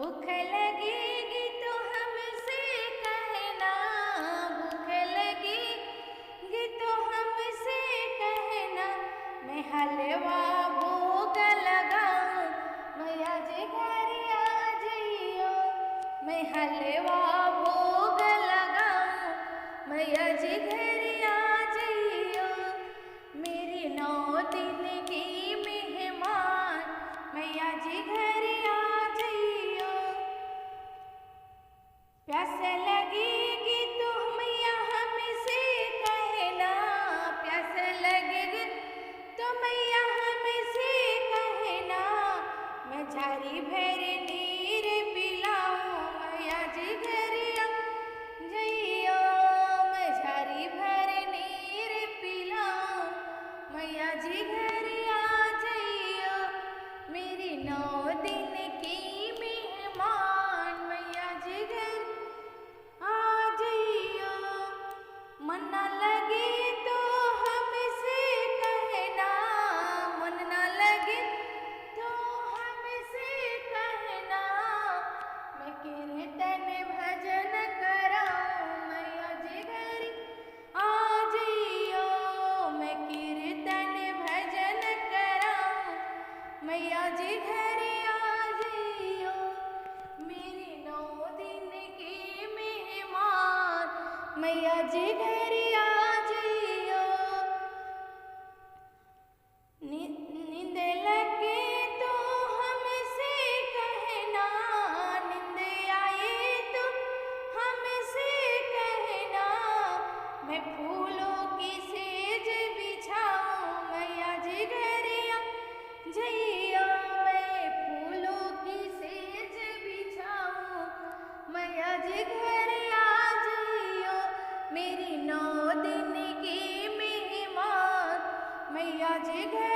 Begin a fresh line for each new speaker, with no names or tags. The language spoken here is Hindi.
भूख लगेगी तो हमसे कहना, भूख लगेगी तो हमसे कहना, मैं हलवा भोग लगाऊं, मैया जी घर आ जइयो। मैं हलवा भोग लगाऊं, मैया जी घर आ जइयो। मेरी 9 दिन की मेहमान, मैया जी घर आ जइयो। प्यास लगेगी तो मैया हमसे कहना, प्यास लगेगी तो मैया हमसे कहना, मैं झारी भर नीर पिलाऊं, मैया जी घर आ जइयो। मैं झारी भर नीर पिलाऊं, मैया जी घर आ जइयो। मेरी 9 दिन की मेहमान, मैया जी घर आ जइयो। मन न लगे तो हमसे कहना, मन न लगे तो हमसे कहना, मैं कीर्तन भजन कराऊं, मैया जी घर आ जइयो। मैं कीर्तन भजन कराऊं, मैया जी घर आ जइयो। मेरी 9 दिन की मेहमान, मैया जी घर आ जइयो। नींद लगे तो हमसे कहना, नींद आए तो हमसे कहना, मैं फूलों की सेज बिछाऊं, मैया जी घर आ जइयो। मैं फूलों की सेज बिछाऊं, मैया जी घर आ जइयो। मेरी 9 दिन की मेहमान, मैया जी घर